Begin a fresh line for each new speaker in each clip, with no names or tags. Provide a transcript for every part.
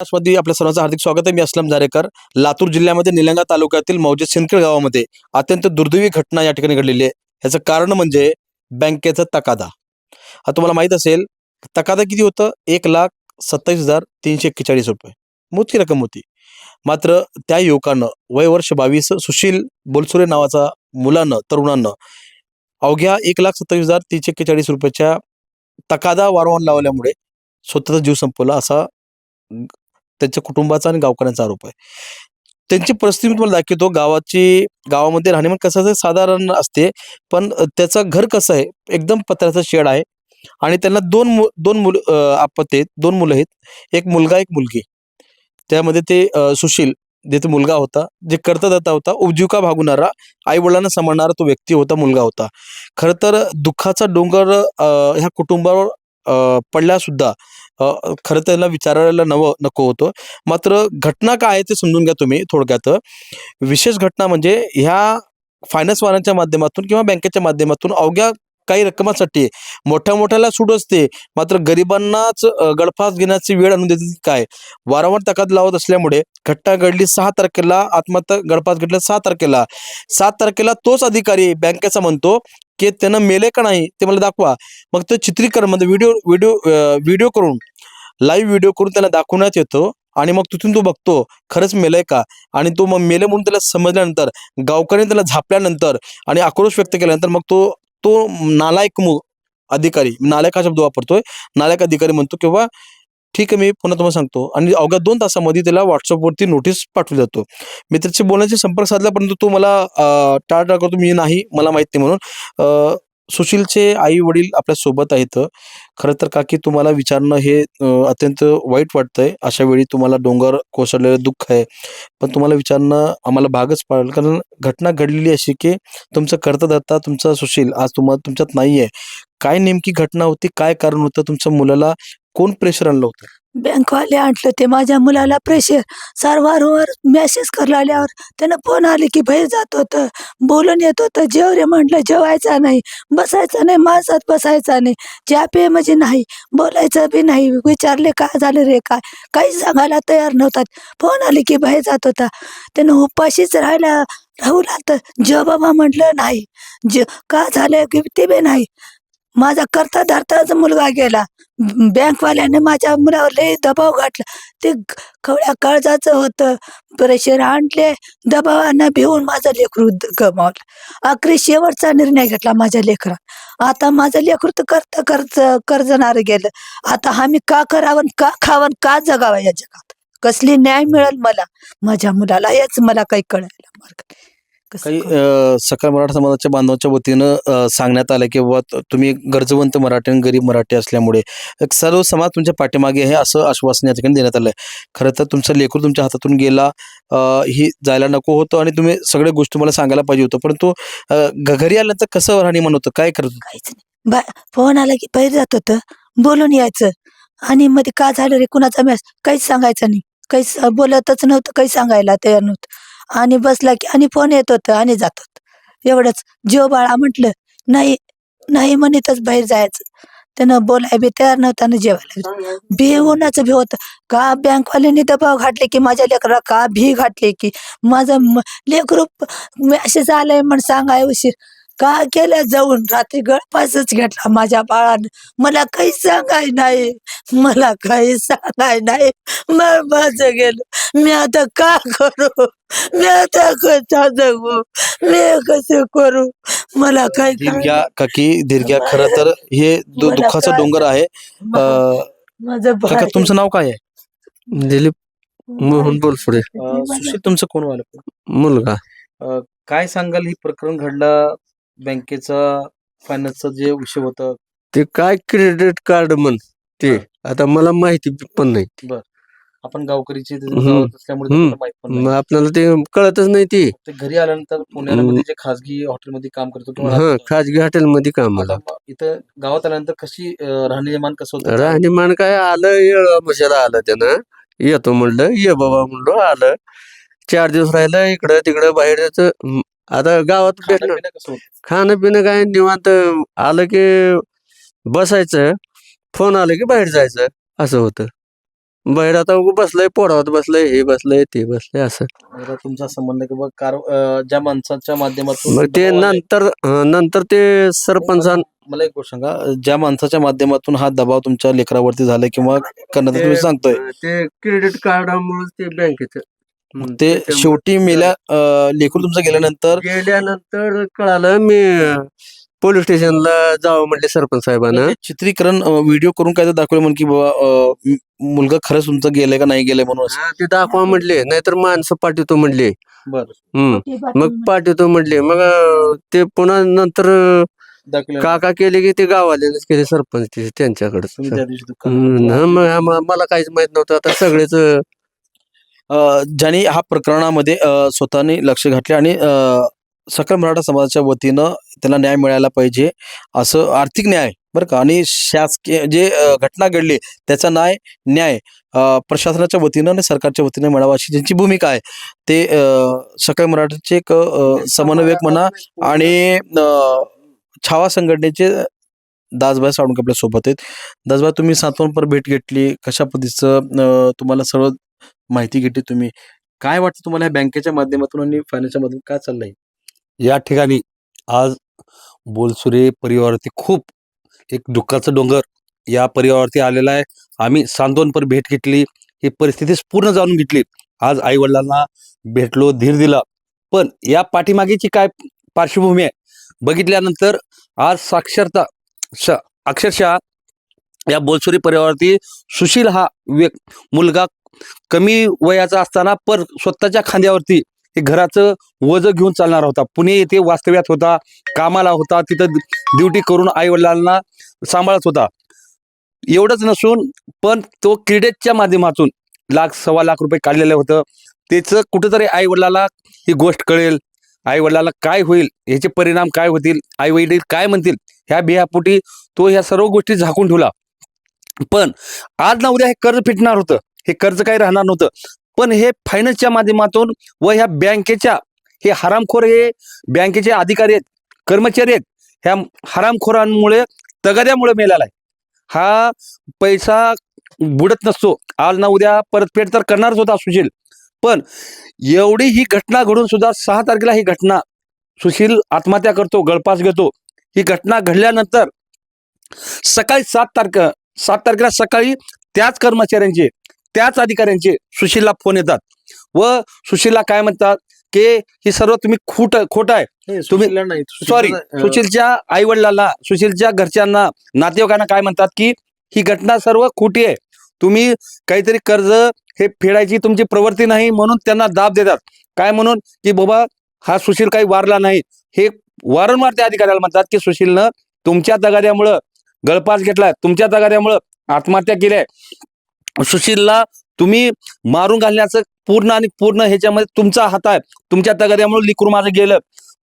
मध्ये आपल्या सर्वांचं हार्दिक स्वागत आहे. मी असलम जारेकर. लातूर जिल्ह्यामध्ये निलंगा तालुक्यातील मौजे सिंदखेड गावामध्ये अत्यंत दुर्दैवी घटना या ठिकाणी घडलेली आहे. याचं कारण म्हणजे बँकेचा तकादा. हा तुम्हाला माहित असेल, तकादा किती होतं? 1,27,341 रुपये. मोठी रक्कम होती. मात्र त्या युवकानं वय वर्ष 22 सुशील बोलसुरे नावाचा तरुणानं अवघ्या 1,27,341 रुपयाच्या तकादा वारंवार लावल्यामुळे स्वतःचा जीव संपवला असा त्यांच्या कुटुंबाचा आणि गावकऱ्यांचा आरोप आहे. त्यांची परिस्थिती मी तुम्हाला दाखवतो. गावामध्ये राहणीमान कसं असं साधारण असते, पण त्याचं घर कसं आहे, एकदम पत्र्याचं शेड आहे आणि त्यांना दोन मुलं अपत्य आहेत, 2 मुलं आहेत. एक मुलगा, एक मुलगी. त्यामध्ये ते सुशील ज्याचा मुलगा होता, जे कर्तदाता होता, उपजीविका भागवणारा, आई-वडिलांना सांभाळणारा तो व्यक्ती होता, मुलगा होता. खरं तर दुःखाचा डोंगर ह्या कुटुंबावर पडला सुद्धा खरं तर त्याला विचारायला नको होतं. मात्र घटना काय आहे ते समजून घ्या तुम्ही थोडक्यात. विशेष घटना म्हणजे ह्या फायनान्सवाल्यांच्या माध्यमातून किंवा बँकेच्या माध्यमातून अवघ्या काही रकमासाठी मोठ्या मोठ्याला सूट असते, मात्र गरिबांनाच गळफास घेण्याची वेळ आणून देते. काय वारंवार तकाद लावत असल्यामुळे घटना घडली 6 तारखेला, आत्महत्या गळफास घेतला 6 तारखेला. 7 तारखेला तोच अधिकारी बँकेचा म्हणतो की त्यानं मेले का नाही ते मला दाखवा. मग ते चित्रीकरण म्हणजे व्हिडिओ करून, लाईव्ह व्हिडिओ करून त्याला दाखवण्यात येतो आणि मग तिथून तो बघतो खरंच मेलंय का. आणि तो मग मेले म्हणून त्याला समजल्यानंतर, गावकऱ्यांनी त्याला झापल्यानंतर आणि आक्रोश व्यक्त केल्यानंतर मग तो तो नालायक अधिकारी, नालायक हा शब्द वापरतोय, नालायक अधिकारी म्हणतो किंवा ठीक आहे मी पुन्हा तुम्हाला सांगतो, आणि अवघ्या 2 तासामध्ये त्याला व्हॉट्सअपवरती नोटीस पाठवली जातो. मी त्याची बोलण्याची संपर्क साधला, परंतु तो मला टाळाटाळ करतो, मी नाही, मला माहित नाही म्हणून. सुशीलचे आई वडील आपल्या सोबत आहेत. खरं तर काकी तुम्हाला विचारणं हे अत्यंत वाईट वाटतंय. अशा वेळी तुम्हाला डोंगर कोसळलेलं दुःख आहे, पण तुम्हाला विचारणं आम्हाला भागच पाडेल, कारण घटना घडलेली अशी की तुमचं कर्तदाता तुमचा सुशील आज तुमच्यात नाहीये. काय नेमकी घटना होती, काय कारण होतं? तुमच्या मुलाला कोण प्रेशर आणलं होतं?
बँकवाले आणलं ते माझ्या मुलाला प्रेशर. वारंवार मेसेज करायला आल्यावर त्यानं फोन आले की बाहेर जात होतं, बोलून येत होतं, जेव रे म्हटलं जेवायचा नाही, बसायचं नाही, माणसात बसायचा नाही, चहा पे म्हणजे नाही, बोलायचं बी नाही. विचारले काय झालं रे, काय काही सांगायला तयार नव्हतात. फोन आले की बाहेर जात होता. त्यानं उपाशीच राहू लागतं. जेव बाबा म्हटलं नाही, का झालं की ते बी नाही. माझा करता धरताच मुलगा गेला. बँकवाल्याने माझ्या मुलावर लय दबाव घातला. ते कवड्या काळजाचं होतं. प्रेशर आणले, दबावानं भिवून माझं लेकरू गमावलं. आखरी शेवटचा निर्णय घेतला माझ्या लेकरा. आता माझं लेकरू तर कर्जणार गेलं. आता आम्ही का करावं, का खावं, का जगावं या जगात? कसली न्याय मिळेल मला, माझ्या मुलाला? याच मला काही कळायला मार्ग नाही. कसं
काही
करू?
सकल मराठा समाजाच्या बांधवांच्या वतीनं सांगण्यात आलं की बाबा तुम्ही गरजवंत मराठी आणि गरीब मराठी असल्यामुळे एक सर्व समाज तुमच्या पाठीमागे आहे, असं आश्वासन या ठिकाणी देण्यात आलंय. खरं तर तुमचा लेकरू तुमच्या हातातून गेला, ही जायला नको होतं आणि तुम्ही सगळ्या गोष्टी मला सांगायला पाहिजे होतं, परंतु घरी आल्यानंतर कसं राहणीमान होतं, काय करत होतं?
काहीच नाही. फोन आला की बाहेर जात होतं, बोलून यायचं. आणि मध्ये का झालं रे, कुणाचा मेस, काहीच सांगायचं नाही. काहीच बोलतच नव्हतं, काही सांगायला तयार नव्हतं. आणि बसला की आणि फोन येत होतं आणि जात होतं. एवढंच. जेव बाळा म्हटलं, नाही नाही म्हणतच बाहेर जायचं. त्यानं बोलाय बी तयार नव्हता आणि जेवायला भिवूनच भी होतं. का बँकवाल्यांनी दबाव घातले की माझ्या लेकरा, का भी घातले की माझं लेकरू मेसेज आलंय म्हणून सांगाय उशीर का केलं. जाऊन रात्री गळफासच घेतला माझ्या बाळानं. मला काही सांगाय नाही, मला काही सांगाय नाही. मग माझं गेलं. मी आता का करू, मी आता कसा जगू, मी कसं करू, मला काय
धीर घ्या काकी, धीर घ्या. खरं तर हे
मला
दुःखाचा
काय
डोंगर आहे.
माझं
काका
बाळ
तुमचं नाव काय आहे?
दिलीप मोहन बोलफुडे.
सुशील तुमचं कोण वालं?
मुलगा.
काय सांगाल, ही प्रकरण घडला, बँकेचा फायनान्सचा जे विषय होता?
ते काय क्रेडिट कार्ड म्हण ते, आता मला माहिती पण नाही.
आपण गावकरीचे
हम्म.
गावात असल्यामुळे तुम्हाला माहित पण
मग
नाही.
आपल्याला ते कळतच नाही ती.
ते घरी आल्यानंतर पुण्यामध्ये जे खासगी हॉटेलमध्ये काम करतो किंवा
हा,
राहतो,
खाजगी हॉटेलमध्ये कामाला.
आता इथं गावात आल्यानंतर कशी राहणीमान कसं होतं?
राहणीमान काय, आलं येळ मशाला आलं त्यानं, येतो म्हणलं, ये बाबा म्हणलो, आलं 4 दिवस राहिलं, इकडं तिकडं बाहेर जायचं. आता गावात
खाणं
भेटणं,
पिणं कसं होतं?
खाणं पिणं काय निवांत, आलं की बसायचं, फोन आलं की बाहेर जायचं, असं होतं. बाहेर आता उगं बसलंय, पोरावत बसलंय, हे बसलंय, ते बसलंय असं.
आता तुमचा संबंध किंवा ज्या माणसाच्या माध्यमातून
मग ते
दबाव आलाय-
नंतर ते सरपंचान
मला एक गोष्ट सांगा, ज्या माणसाच्या माध्यमातून हा दबाव तुमच्या लेकरावरती झालाय किंवा करण्यात तुम्ही सांगतोय,
ते क्रेडिट कार्डामुळे ते बँकेचं
ते शेवटी मेल्या लेकरू तुमचं गेल्यानंतर
गेल्यानंतर कळालं. मी पोलीस स्टेशनला जावं म्हटले सरपंच साहेबांना.
ते चित्रीकरण व्हिडिओ करून काय तर दाखवलं म्हणून की बाबा मुलगा खरंच तुमचं गेलंय का नाही गेलंय म्हणून असं.
हा, ते दाखवा म्हटले, नाहीतर माणसं पाठवतो म्हटले.
बरं,
मग पाठवतो म्हटले. मग ते पुन्हा नंतर
दाखवलं
काका केले की ते गावालेच केले सरपंच त्यांच्याकडे.
तुम्ही त्या दिवशी दुकानात
मला काहीच माहित नव्हतं. आता सगळेच
ज्यांनी हा प्रकरणामध्ये स्वतःने लक्ष घातले आणि सकल मराठा समाजाच्या वतीनं त्यांना न्याय मिळायला पाहिजे, असं आर्थिक न्याय बरं का, आणि शासकीय जे घटना घडली त्याचा न्याय प्रशासनाच्या वतीनं आणि सरकारच्या वतीनं मिळावा अशी ज्यांची भूमिका आहे ते सकल मराठाचे एक समन्वयक म्हणा आणि छावा संघटनेचे दासभाई साळुंके आपल्या सोबत आहेत. दासभाई, तुम्ही सांत्वनपर भेट घेतली, कशा पद्धतीचं तुम्हाला सर्व माहिती घेतली, तुम्ही काय वाटतं तुम्हाला या बँकेच्या माध्यमातून आणि फायनान्सच्या माध्यमातून काय चाललंय?
या ठिकाणी आज बोलसुरे परिवारावरती खूप एक दुःखाचं डोंगर या परिवारावरती आलेला आहे. आम्ही सांत्वनपर भेट घेतली, ही परिस्थिती पूर्ण जाणून घेतली. आज आईवडिलांना भेटलो, धीर दिला. पण या पाठीमागेची काय पार्श्वभूमी आहे बघितल्यानंतर आज अक्षरशः या बोलसुरी परिवारावरती सुशील हा मुलगा कमी वयाचा असताना पण स्वतःच्या खांद्यावरती हे घराचं वजं घेऊन चालणार होता. पुणे येथे वास्तव्यात होता, कामाला होता, तिथं ड्युटी करून आईवडिलांना सांभाळत होता. एवढंच नसून पण तो क्रेडिटच्या माध्यमातून सव्वा लाख रुपये काढलेलं होतं. त्याचं कुठंतरी आईवडिलाला ही गोष्ट कळेल, आईवडिलाला काय होईल, ह्याचे परिणाम काय होतील, आईवडील काय म्हणतील, ह्या बिहापोटी तो ह्या सर्व गोष्टी झाकून ठेवला. पण आज ना उद्या हे कर्ज फिटणार होतं, हे कर्ज काही राहणार नव्हतं. पण हे फायनान्सच्या माध्यमातून व ह्या बँकेच्या हे हरामखोर, हे बँकेचे अधिकारी आहेत, कर्मचारी आहेत, ह्या हरामखोरांमुळे तगाद्यामुळे मेलेला आहे. हा पैसा बुडत नसतो, आज ना उद्या परतफेड तर करणारच होता सुशील. पण एवढी ही घटना घडून सुद्धा 6 तारखेला ही घटना, सुशील आत्महत्या करतो, गळफास घेतो. ही घटना घडल्यानंतर सकाळी 7 तारखेला सकाळी त्याच कर्मचाऱ्यांचे, त्याच अधिकाऱ्यांचे सुशीलला फोन येतात व सुशीलला काय म्हणतात की हे सर्व तुम्ही खोट आहे. तुम्ही सुशीलच्या आईवडिलांना, सुशीलच्या घरच्यांना, नातेवाईकांना काय म्हणतात की ही घटना सर्व खोटी आहे, तुम्ही काहीतरी कर्ज हे फेडायची तुमची प्रवृत्ती नाही, म्हणून त्यांना दाब देतात. काय म्हणून की बाबा हा सुशील काही वारला नाही. हे वारंवार त्या अधिकाऱ्याला म्हणतात की सुशीलनं तुमच्या तगाद्यामुळं गळफास घेतलाय, तुमच्या तगाद्यामुळं आत्महत्या केली, सुशीलला तुम्ही मारून घालण्याचं पूर्ण ह्याच्यामध्ये तुमचा हात आहे, तुमच्या तगाद्यामुळे लिकरू माझं गेलं,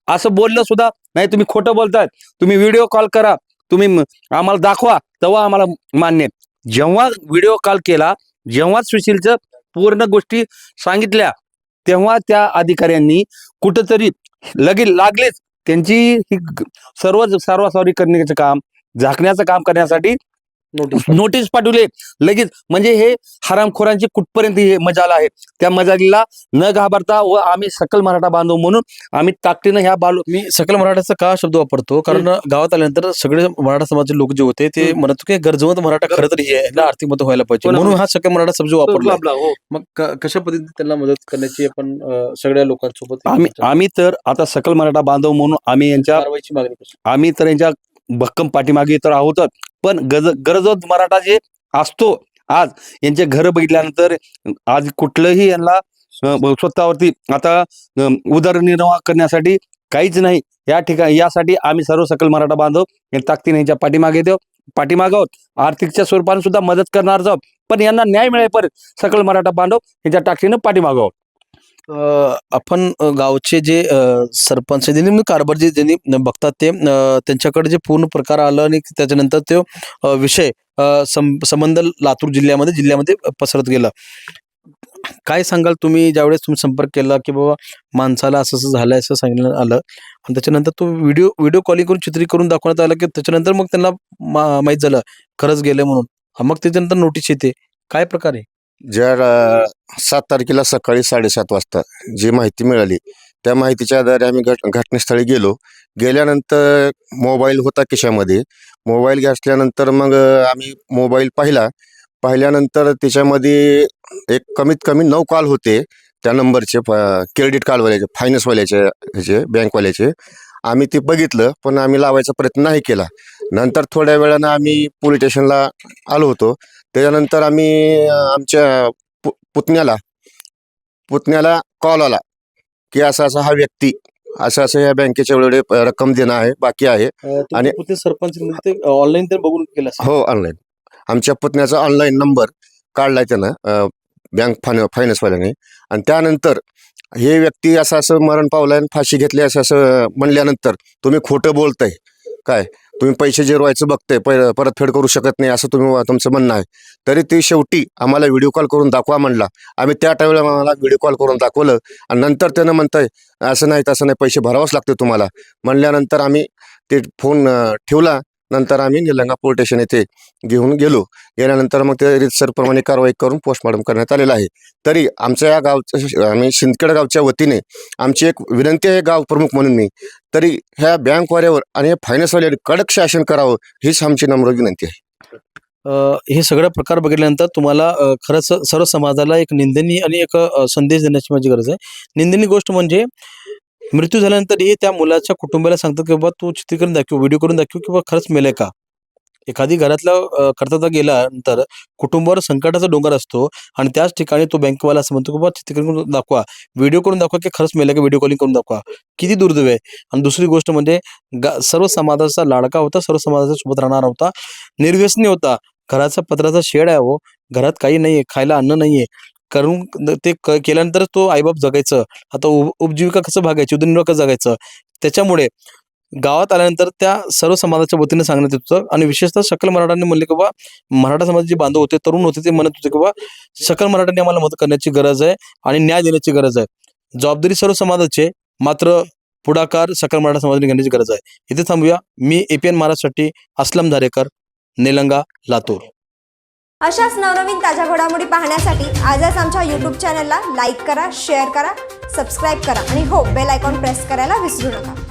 असं बोललं सुद्धा नाही. तुम्ही खोटं बोलताय, तुम्ही व्हिडिओ कॉल करा, तुम्ही आम्हाला दाखवा, तेव्हा आम्हाला मान्य. जेव्हा व्हिडिओ कॉल केला, जेव्हा सुशीलचं पूर्ण गोष्टी सांगितल्या, तेव्हा त्या अधिकाऱ्यांनी कुठंतरी लागलेच त्यांची ही सारवासारवी करण्याचं काम, झाकण्याचं काम करण्यासाठी नोटीस पाठवले लगेच. म्हणजे हे हरामखोरांची कुठपर्यंत हे मजाला आहे, त्या मजालीला न घाबरता व आम्ही सकल मराठा बांधव म्हणून आम्ही ताकदीनं ह्या
मी सकल मराठाचा का शब्द वापरतो, कारण गावात आल्यानंतर सगळे मराठा समाजाचे लोक जे होते ते म्हणत होते की गरजवंत मराठा खरं तर हे याला आर्थिक मदत व्हायला पाहिजे, म्हणून हा सकल मराठा शब्द वापरला. मग कशा पद्धतीने त्यांना मदत करण्याची आपण सगळ्या लोकांसोबत
आम्ही तर आता सकल मराठा बांधव म्हणून आम्ही यांच्या
कारवाईची मागणी कशी?
आम्ही तर यांच्या भक्कम पाठीमागे तर आहोतच. पण गरजवंत मराठा जे असतो, आज यांचे घर बघितल्यानंतर आज कुठलंही यांना स्वतःवरती आता उदरनिर्वाह करण्यासाठी काहीच नाही. या ठिकाणी यासाठी आम्ही सर्व सकल मराठा बांधव या ताकदीने यांच्या पाठीमागे आहोत. आर्थिकच्या स्वरूपाने सुद्धा मदत करणार आहोत, पण यांना न्याय मिळेपर्यंत सकल मराठा बांधव यांच्या ताकदीनं पाठीमागे आहोत.
आपण गावचे जे सरपंच ज्यांनी कारभार जे ज्यांनी बघतात ते त्यांच्याकडे जे पूर्ण प्रकार आलं आणि त्याच्यानंतर तो विषय संबंध लातूर जिल्ह्यामध्ये पसरत गेला. काय सांगाल तुम्ही, ज्यावेळेस तुम्ही संपर्क केला की बाबा माणसाला असं असं झालंय असं सांगण्यात आलं आणि त्याच्यानंतर तो व्हिडिओ कॉलिंग करून चित्रीकरून दाखवण्यात आलं की त्याच्यानंतर मग त्यांना माहीत झालं खरंच गेलं म्हणून, मग त्याच्यानंतर नोटीस येते, काय प्रकार आहे?
ज्या 7 तारखेला सकाळी 7:30 वाजता जी माहिती मिळाली त्या माहितीच्या आधारे आम्ही घटनास्थळी गेलो. गेल्यानंतर मोबाईल होता खिशामध्ये. मोबाईल घेतल्यानंतर मग आम्ही मोबाईल पाहिल्यानंतर त्याच्यामध्ये एक कमीत कमी 9 कॉल होते त्या नंबरचे, क्रेडिट कार्डवाल्याचे, फायनान्सवाल्याचे, ह्याचे बँकवाल्याचे. आम्ही ते बघितलं पण आम्ही लावायचा प्रयत्न नाही केला. नंतर थोड्या वेळानं आम्ही पोलीस स्टेशनला आलो होतो. त्याच्यानंतर आम्ही आमच्या पुतण्याला कॉल आला की असा हा व्यक्ती असं या बँकेच्या एवढे रक्कम देणं आहे, बाकी आहे. आणि-
पुते सरपंच ते ऑनलाईन ते बघून केलं असेल.
हो, ऑनलाईन आमच्या पुतण्याचा ऑनलाईन नंबर काढलाय त्यानं बँक फायनान्सवाल्याने. आणि त्यानंतर हे व्यक्ती असं मरण पावलाय आणि फाशी घेतली असं म्हणल्यानंतर तुम्ही खोटं बोलताय काय, तुम्ही पैसे जिरवायचं बघताय, परतफेड करू शकत नाही असं तुमचं म्हणणं आहे. तरी ते शेवटी आम्हाला व्हिडिओ कॉल करून दाखवा म्हणला. आम्ही त्या टाईमला आम्हाला व्हिडिओ कॉल करून दाखवलं आणि नंतर त्यानं म्हणताय असं नाही तसं नाही, पैसे भरावंच लागते तुम्हाला म्हणल्यानंतर आम्ही ते फोन ठेवला. नंतर आम्ही निलंगा पोलीस स्टेशन येथे घेऊन गेल्यानंतर मग ते रीतसरप्रमाणे कारवाई करून पोस्टमॉर्टम करण्यात आलेलं आहे. तरी आमच्या या गावचं, आम्ही सिंदखेड गावच्या वतीने आमची एक विनंती आहे गाव प्रमुख म्हणून मी, तरी ह्या बँकवाल्यावर आणि हे फायनान्सवाल्यावर कडक शासन करावं हीच आमची नम्र विनंती आहे.
हे सगळं प्रकार बघितल्यानंतर तुम्हाला खरंच सर्व समाजाला एक निंदनीय आणि एक संदेश देण्याची माझी गरज आहे. निंदनीय गोष्ट म्हणजे मृत्यू झाल्यानंतर हे त्या मुलाच्या कुटुंबाला सांगतात की बाबा तू चित्रीकरण दाखव, व्हिडिओ करून दाखव की बाबा खरंच मेलंय का. एखादी घरातला करता गेल्यानंतर कुटुंबावर संकटाचा डोंगर असतो आणि त्याच ठिकाणी तो बँकवाला असं म्हणतो की बाबा चित्रीकरण करून दाखवा, व्हिडिओ करून दाखवा की खरंच मेलं का, व्हिडिओ कॉलिंग करून दाखवा. किती दुर्दैव आहे. आणि दुसरी गोष्ट म्हणजे सर्व समाजाचा लाडका होता, सर्व समाजाच्या सोबत राहणार होता, निर्व्यसनी होता. घराचा पत्राचा शेड आहे. हो, घरात काही नाहीये, खायला अन्न नाहीये, करून ते केल्यानंतर तो आईबाप जगायचं. आता उपजीविका कसं भागायची, उदरनिर्वाह कसं जगायचं. त्याच्यामुळे गावात आल्यानंतर त्या सर्व समाजाच्या वतीने सांगण्यात येत होतं. आणि विशेषतः सकल मराठांनी म्हणले की बा मराठा समाजाचे जे बांधव होते, तरुण होते, ते म्हणत होते की बा सकल मराठांनी आम्हाला मदत करण्याची गरज आहे आणि न्याय देण्याची गरज आहे. जबाबदारी सर्व समाजाची, मात्र पुढाकार सकल मराठा समाजाने घेण्याची गरज आहे. इथे थांबूया. मी APN महाराजसाठी अस्लम धारेकर, निलंगा, लातूर.
अशाच नवनवीन ताज्या घडामोडी पाहण्यासाठी आजच आमच्या YouTube चॅनलला लाईक करा, शेअर करा, सबस्क्राईब करा आणि हो, बेल आयकॉन प्रेस करायला विसरू नका.